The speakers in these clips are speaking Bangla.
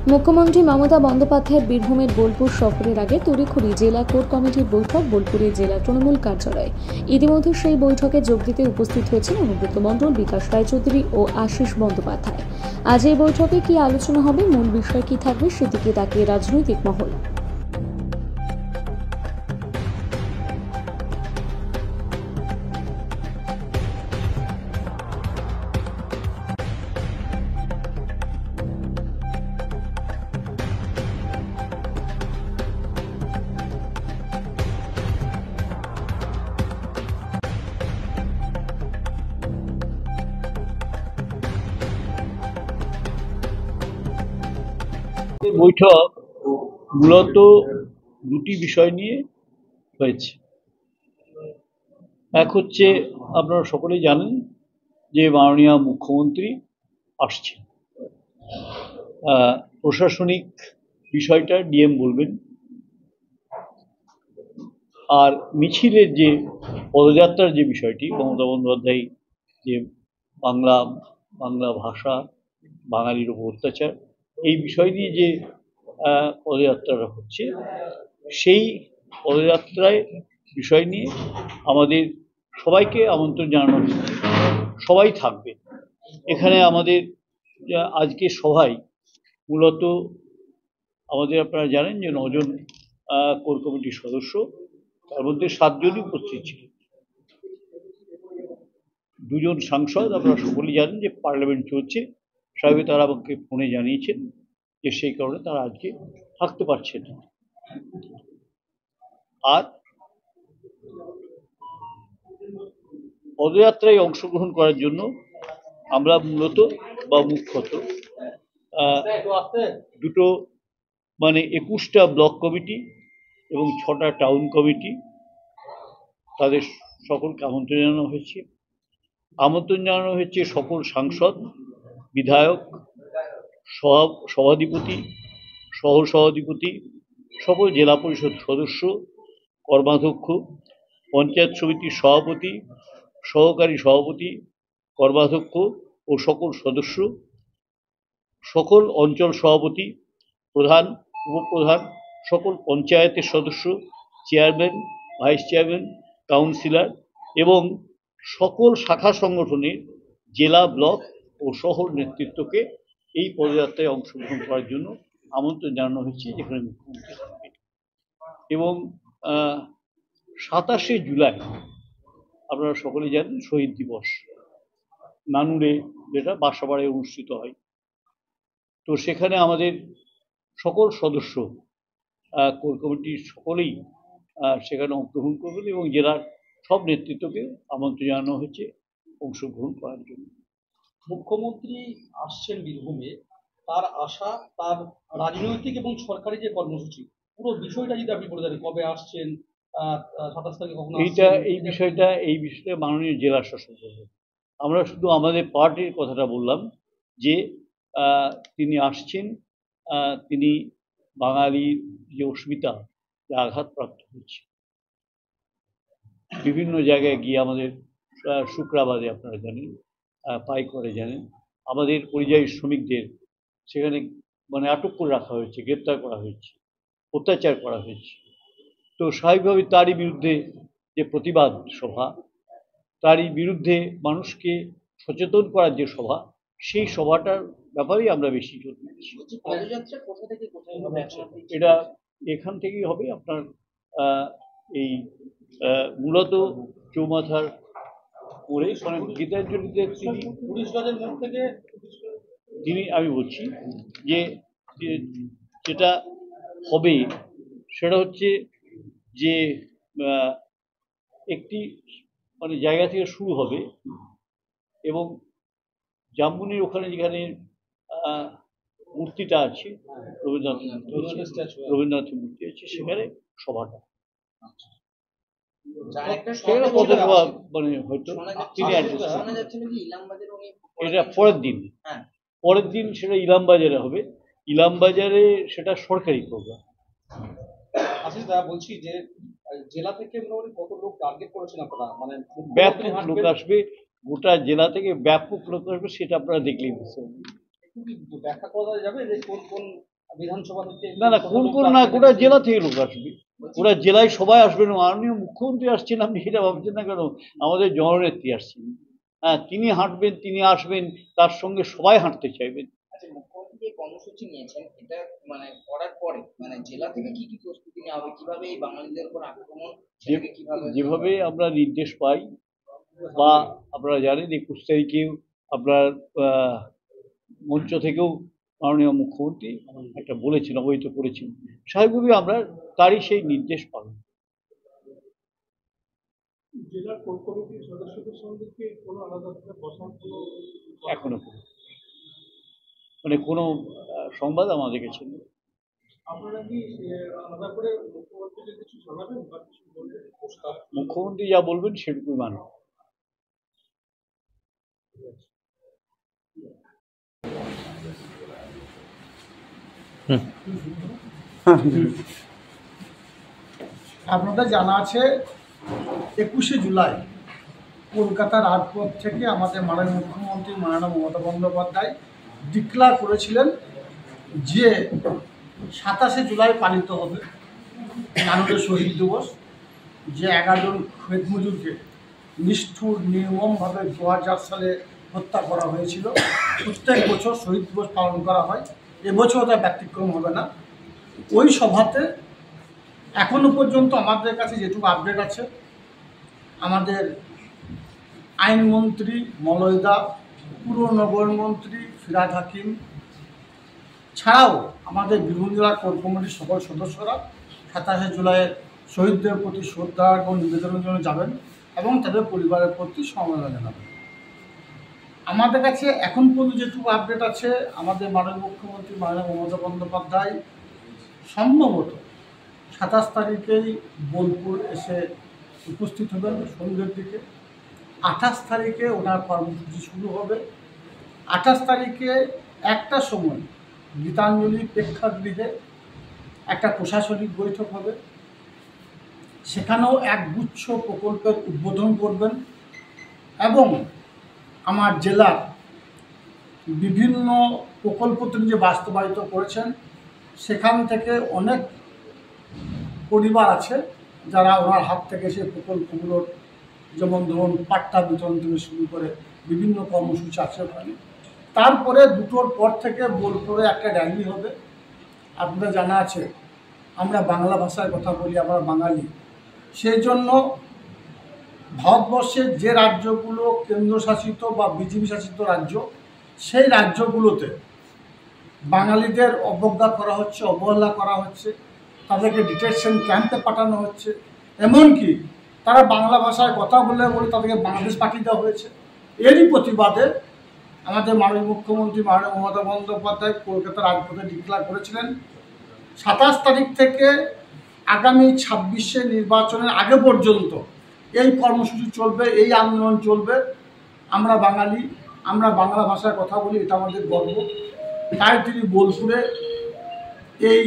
মুখ্যমন্ত্রী মমতা বন্দ্যোপাধ্যায়ের বীরভূমের বোলপুর সফরের আগে তড়িঘড়ি জেলা কোর কমিটির বৈঠক বোলপুরের জেলা তৃণমূল কার্যালয়ে। ইতিমধ্যে সেই বৈঠকে যোগ দিতে উপস্থিত হয়েছেন অনুব্রত মণ্ডল, বিকাশ রায়চৌধুরী ও আশিস বন্দ্যোপাধ্যায়। আজ এই বৈঠকে কি আলোচনা হবে, মূল বিষয় কি থাকবে, সেদিকে তাকিয়ে রাজনৈতিক মহল। বৈঠক মূলত দুটি বিষয় নিয়ে হয়েছে। এক হচ্ছে, আপনারা সকলেই জানেন যে মাননীয় মুখ্যমন্ত্রী আসছেন। প্রশাসনিক বিষয়টা ডিএম বলবেন, আর মিছিলের যে পদযাত্রার যে বিষয়টি, মমতা বন্দ্যোপাধ্যায় যে বাংলা ভাষা, বাঙালির উপর অত্যাচার, এই বিষয় নিয়ে যে পদযাত্রাটা হচ্ছে, সেই পদযাত্রায় বিষয় নিয়ে আমাদের সবাইকে আমন্ত্রণ জানানো হচ্ছে। সবাই থাকবে এখানে। আমাদের আজকে সভায় মূলত আমাদের, আপনারা জানেন যে 9 জন কোর কমিটির সদস্য, তার মধ্যে 7 জনই উপস্থিত ছিল। 2 জন সাংসদ, আপনারা সকলেই জানেন যে পার্লামেন্ট চলছে, স্বাভাবিক তারা আমাকে ফোনে জানিয়েছেন যে সেই কারণে তারা আজকে থাকতে পারছেন না। আর পদযাত্রায় অংশগ্রহণ করার জন্য আমরা মূলত বা মুখ্যত দুটো 21টা ব্লক কমিটি এবং 6টা টাউন কমিটি, তাদের সকলকে আমন্ত্রণ জানানো হয়েছে। আমন্ত্রণ জানানো হয়েছে সকল সাংসদ, বিধায়ক, সভাধিপতি, সহসভাধিপতি, সকল জেলা পরিষদ সদস্য, কর্মাধ্যক্ষ, পঞ্চায়েত সমিতির সভাপতি, সহকারী সভাপতি, কর্মাধ্যক্ষ ও সকল সদস্য, সকল অঞ্চল সভাপতি, প্রধান, উপপ্রধান, সকল পঞ্চায়েতের সদস্য, চেয়ারম্যান, ভাইস চেয়ারম্যান, কাউন্সিলর এবং সকল শাখা সংগঠনের জেলা, ব্লক ও শহর নেতৃত্বকে এই পদযাত্রায় অংশগ্রহণ করার জন্য আমন্ত্রণ জানানো হয়েছে, যেখানে মুখ্যমন্ত্রী থাকবেন। এবং 27শে জুলাই আপনারা সকলে জানেন শহীদ দিবস, নানুরে, যেটা বাসাবাড়ায় অনুষ্ঠিত হয়। তো সেখানে আমাদের সকল সদস্য, কোর কমিটির সকলেই সেখানে অংশগ্রহণ করবেন এবং জেলার সব নেতৃত্বকে আমন্ত্রণ জানানো হয়েছে অংশগ্রহণ করার জন্য। মুখ্যমন্ত্রী আসছেন বীরভূমে, তার আশা, তার রাজনৈতিক এবং সরকারি যে কর্মসূচি, পুরো বিষয়টা যদি আপনি বলে দেন, কবে আসছেন, 27 তারিখে কখন আসছেন? এই বিষয়টা মাননীয় জেলা শাসক বলবেন। আমরা শুধু আমাদের পার্টির কথাটা বললাম যে তিনি আসছেন, তিনি বাঙালির যে অস্মিতা, যে আঘাতপ্রাপ্ত হচ্ছে, বিভিন্ন জায়গায় গিয়ে আমাদের শুক্রাবাদে, আপনারা জানেন, পাইকরে জানেন, আমাদের পরিযায়ী শ্রমিকদের সেখানে আটক করে রাখা হয়েছে, গ্রেপ্তার করা হয়েছে, অত্যাচার করা হয়েছে। তো স্বাভাবিকভাবে তারই বিরুদ্ধে যে প্রতিবাদ সভা, তারই বিরুদ্ধে মানুষকে সচেতন করার যে সভা, সেই সভাটার ব্যাপারেই আমরা বেশি জোর দিচ্ছি। এটা এখান থেকেই হবে। আপনার এই মূলত চৌমাথার পরে গীতাঞ্জলিতে তিনি, আমি বলছি যে যেটা হবে সেটা হচ্ছে যে একটি জায়গা থেকে শুরু হবে এবং জামবনির ওখানে যেখানে মূর্তিটা আছে, রবীন্দ্রনাথের মূর্তি আছে, সেখানে সভাটা হয়তো তিনি এটা পরের দিন সেটা ইলামবাজারে হবে। ইলামবাজারে সেটা সরকারি প্রোগ্রাম। আশিস দা, বলছি যে জেলা থেকে কত লোক টার্গেট করেছেন আপনারা? ব্যাপক লোক আসবে, গোটা জেলা থেকে ব্যাপক লোক আসবে, সেটা আপনারা দেখলেই বুঝতে পারবেন। কি ব্যাখ্যা করা যাবে যে কোন কোন বিধানসভা থেকে? না, কোন না, গোটা জেলা থেকে লোক আসবে, ওরা জেলায় সবাই আসবেন। মাননীয় মুখ্যমন্ত্রী আসছেন, আপনি এটা ভাবছেন না কেন? আমাদের জননেত্রী আসছেন, হ্যাঁ, তিনি হাঁটবেন, তিনি আসবেন, তার সঙ্গে সবাই হাঁটতে চাইবেন। আচ্ছা, মুখ্যমন্ত্রী যে কর্মসূচি নিয়েছেন, এটা করার পরে জেলা থেকে কি কি প্রস্তুতি নেওয়া হবে, কিভাবে এই বাঙালিদের উপর আক্রমণ, যেভাবে আমরা নির্দেশ পাই, বা আপনারা জানেন 21 তারিখে আপনার মঞ্চ থেকেও মাননীয় মুখ্যমন্ত্রী একটা বলেছেন, অবহিত করেছেন, স্বাভাবিকভাবে আমরা তারই সেই নির্দেশ পালন। জেলা কোর কমিটির সদস্যদের সঙ্গে কি কোনো আলাদা বসার এখনো কোনো সংবাদ আমাদের কাছে নেই। আপনারা কি আলাদা করে মুখ্যমন্ত্রীকে কিছু জানাবেন বা কিছু বলবেন? মুখ্যমন্ত্রী যা বলবেন সেটুকুই মানব। আপনাদের জানা আছে 21শে জুলাই কলকাতার রাজপথ থেকে আমাদের মাননীয় মুখ্যমন্ত্রী মাননীয় মমতা বন্দ্যোপাধ্যায় ডিক্লার করেছিলেন যে 27শে জুলাই পালিত হবে নানুরের শহীদ দিবস, যে 11 জন ক্ষেত মজুরকে নিষ্ঠুর নির্মমভাবে 2000 সালে হত্যা করা হয়েছিল। প্রত্যেক বছর শহীদ দিবস পালন করা হয়, এবছর তা ব্যতিক্রম হবে না। ওই সভাতে এখনো পর্যন্ত আমাদের কাছে যেটুকু আপডেট আছে, আমাদের আইনমন্ত্রী মলয়দা, পুর নগর মন্ত্রী ফিরহাদ হাকিম ছাড়াও আমাদের বীরভূম জেলার কোর কমিটির সকল সদস্যরা 27শে জুলাইয়ের শহীদদের প্রতি শ্রদ্ধা এবং নিবেদনের জন্য যাবেন এবং তাদের পরিবারের প্রতি সমবেদনা জানাবেন। আমাদের কাছে এখন পর্যন্ত যেটুকু আপডেট আছে, আমাদের মাননীয় মুখ্যমন্ত্রী মাননীয় মমতা বন্দ্যোপাধ্যায় সম্ভবত 27 তারিখেই বোলপুর এসে উপস্থিত হবেন সন্ধ্যের দিকে। 28 তারিখে ওনার কর্মসূচি শুরু হবে। 28 তারিখে একটা সময় গীতাঞ্জলি প্রেক্ষাগৃহে একটা প্রশাসনিক বৈঠক হবে, সেখানেও একগুচ্ছ প্রকল্পের উদ্বোধন করবেন এবং আমার জেলার বিভিন্ন প্রকল্প তিনি যে বাস্তবায়িত করেছেন সেখান থেকে অনেক পরিবার আছে যারা ওনার হাত থেকে সেই প্রকল্পগুলোর, যেমন ধরুন পাট্টা বিতরণ থেকে শুরু করে বিভিন্ন কর্মসূচি আছে ওখানে। তারপরে 2টোর পর থেকে বোলপুরে একটা র্যালি হবে। আপনাদের জানা আছে আমরা বাংলা ভাষায় কথা বলি, আমরা বাঙালি, সেই জন্য ভারতবর্ষের যে রাজ্যগুলো কেন্দ্রশাসিত বা বিজেপি শাসিত রাজ্য, সেই রাজ্যগুলোতে বাঙালিদের অবজ্ঞা করা হচ্ছে, অবহেলা করা হচ্ছে, তাদেরকে ডিটেনশন ক্যাম্পে পাঠানো হচ্ছে, এমনকি তারা বাংলা ভাষায় কথা বলে তাদেরকে বাংলাদেশ পাঠিয়ে দেওয়া হয়েছে। এরই প্রতিবাদে আমাদের মাননীয় মুখ্যমন্ত্রী মাননীয় মমতা বন্দ্যোপাধ্যায় কলকাতার রাজপথে ডিক্লার করেছিলেন 27 তারিখ থেকে আগামী 26শে নির্বাচনের আগে পর্যন্ত এই কর্মসূচি চলবে, এই আন্দোলন চলবে। আমরা বাঙালি, আমরা বাংলা ভাষায় কথা বলি, এটা আমাদের গর্ব। তাই তিনি বোলপুরে এই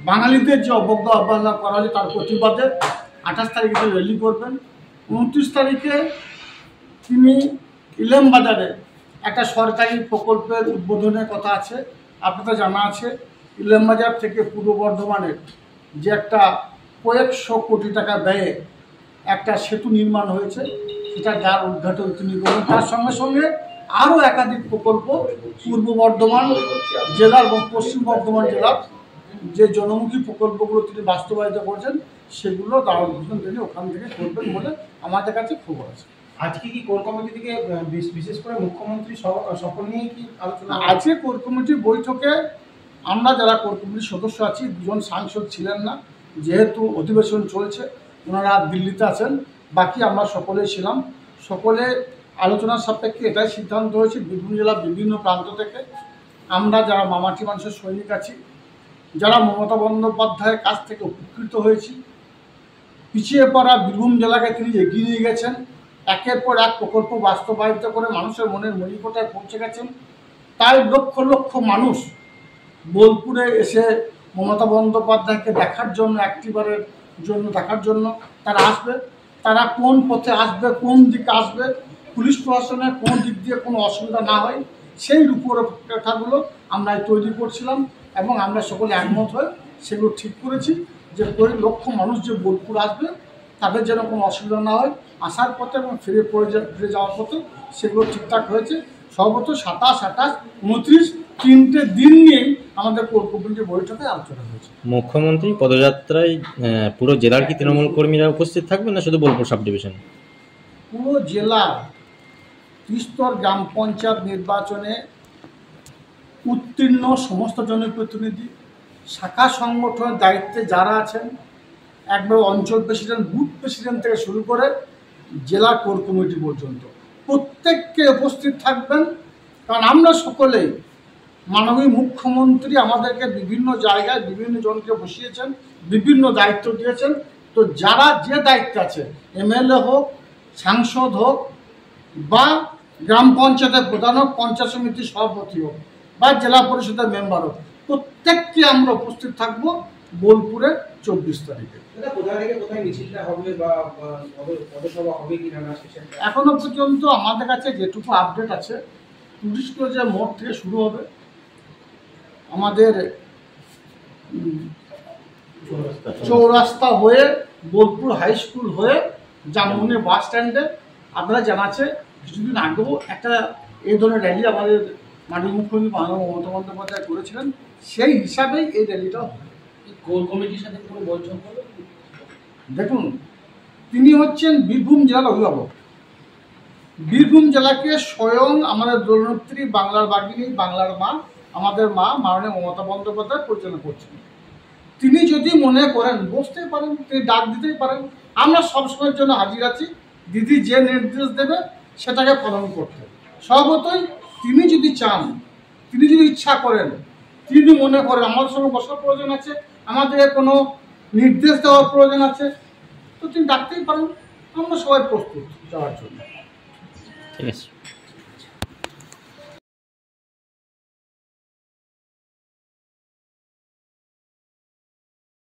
বাঙালিদের যে অবজ্ঞা অবহেলা করা হয়েছে তার প্রতিবাদে 28 তারিখে র্যালি করবেন। 29 তারিখে তিনি ইলামবাজারে একটা সরকারি প্রকল্পের উদ্বোধনের কথা আছে। আপনাদের জানা আছে ইলামবাজার থেকে পূর্ব বর্ধমানের যে একটা কয়েকশো কোটি টাকা ব্যয়ে একটা সেতু নির্মাণ হয়েছে, সেটা যার উদ্ঘাটন তিনি করবেন। তার সঙ্গে সঙ্গে আরও একাধিক প্রকল্প পূর্ব বর্ধমান জেলার এবং পশ্চিম বর্ধমান জেলার যে জনমুখী প্রকল্পগুলো তিনি বাস্তবায়িত করছেন সেগুলো তার উদ্বোধন তিনি ওখান থেকে করবেন বলে আমাদের কাছে খবর আছে। আজকে কি কোর কমিটি থেকে বিশেষ করে মুখ্যমন্ত্রী সকল নিয়ে কি আলোচনা? আজকে কোর কমিটির বৈঠকে আমরা যারা কোর কমিটির সদস্য আছি, 2জন সাংসদ ছিলেন না, যেহেতু অধিবেশন চলছে, ওনারা দিল্লিতে আছেন, বাকি আমরা সকলেই ছিলাম। সকলে আলোচনার সাপেক্ষে এটাই সিদ্ধান্ত হয়েছে, বীরভূম জেলার বিভিন্ন প্রান্ত থেকে আমরা যারা মামাটি মানুষের সৈনিক আছি, যারা মমতা বন্দ্যোপাধ্যায়ের কাছ থেকে উপকৃত হয়েছি, পিছিয়ে পড়া বীরভূম জেলাকে তিনি এগিয়ে নিয়ে গেছেন, একের পর এক প্রকল্প বাস্তবায়িত করে মানুষের মনের মণিকোটায় পৌঁছে গেছেন। তাই লক্ষ লক্ষ মানুষ বোলপুরে এসে মমতা বন্দ্যোপাধ্যায়কে দেখার জন্য, একটিবারের জন্য দেখার জন্য তারা আসবে। তারা কোন পথে আসবে, কোন দিকে আসবে, পুলিশ প্রশাসনের কোন দিক দিয়ে কোনো অসুবিধা না হয় সেই রূপরেখাগুলো আমরা তৈরি করছিলাম এবং আমরা সকলে একমত হয়ে সেগুলো ঠিক করেছি যে 1 লক্ষ মানুষ যে বোলপুর আসবে তাদের যেন কোনো অসুবিধা না হয়, আসার পথে এবং ফিরে যাওয়ার পথে সেগুলো ঠিকঠাক হয়েছে। সর্বত 27, 28, 29 3টে দিন নিয়েই আমাদের কোর কমিটির বৈঠকে আলোচনা হয়েছে। মুখ্যমন্ত্রী পদযাত্রায় পুরো জেলার কি তৃণমূল কর্মীরা উপস্থিত থাকবেন না শুধু বোলপুর সাব ডিভিশন? পুরো জেলার ত্রিস্তর গ্রাম পঞ্চায়েত নির্বাচনে উত্তীর্ণ সমস্ত জনপ্রতিনিধি, শাখা সংগঠনের দায়িত্বে যারা আছেন, একবার অঞ্চল প্রেসিডেন্ট, বুথ প্রেসিডেন্ট থেকে শুরু করে জেলা কোর কমিটি পর্যন্ত প্রত্যেককে উপস্থিত থাকবেন। কারণ আমরা সকলেই মাননীয় মুখ্যমন্ত্রী আমাদেরকে বিভিন্ন জায়গায় বিভিন্ন জনকে বসিয়েছেন, বিভিন্ন দায়িত্ব দিয়েছেন। তো যারা যে দায়িত্বে আছে, এমএলএ হোক, সাংসদ হোক, বা গ্রাম পঞ্চায়েতের প্রধান হোক, পঞ্চায়েত সমিতির সভাপতি হোক, বা জেলা পরিষদের মেম্বার হোক, প্রত্যেককে আমরা উপস্থিত থাকবো বোলপুরে 24 তারিখে। এখনো পর্যন্ত আমাদের কাছে যেটুকু আপডেট আছে, টুরিস্ট লজের মোড় থেকে শুরু হবে, আমাদের চৌরাস্তা হয়ে বোলপুর হাই স্কুল হয়ে জামুনি বাস স্ট্যান্ডে। আপনারা জানাচ্ছে কিছুদিন আগেও একটা এই ধরনের র্যালি আমাদের মাননীয় মুখ্যমন্ত্রী মমতা বন্দ্যোপাধ্যায় করেছিলেন, সেই হিসাবেই এই র্যালিটা হবে। কোর কমিটির সাথে কোনো বৈঠক হবে? দেখুন, তিনি হচ্ছেন বীরভূম জেলার অভিভাবক। বীরভূম জেলাকে স্বয়ং আমাদের দলনেত্রী, বাংলার বাগিনী, বাংলার মা, আমাদের মা মাননীয় মমতা বন্দ্যোপাধ্যায় পরিচালনা করছেন। তিনি যদি মনে করেন বসতেই পারেন, তিনি ডাক দিতেই পারেন। আমরা সবসময়ের জন্য হাজির আছি, দিদি যে নির্দেশ দেবে সেটাকে পালন করতে। স্বভাবতই তিনি যদি চান, তিনি যদি ইচ্ছা করেন, তিনি যদি মনে করেন আমাদের সঙ্গে বসার প্রয়োজন আছে, আমাদের কোনো নির্দেশ দেওয়ার প্রয়োজন আছে, তো তিনি ডাকতেই পারেন। আমরা সবাই প্রস্তুত যাওয়ার জন্য। ঠিক আছে।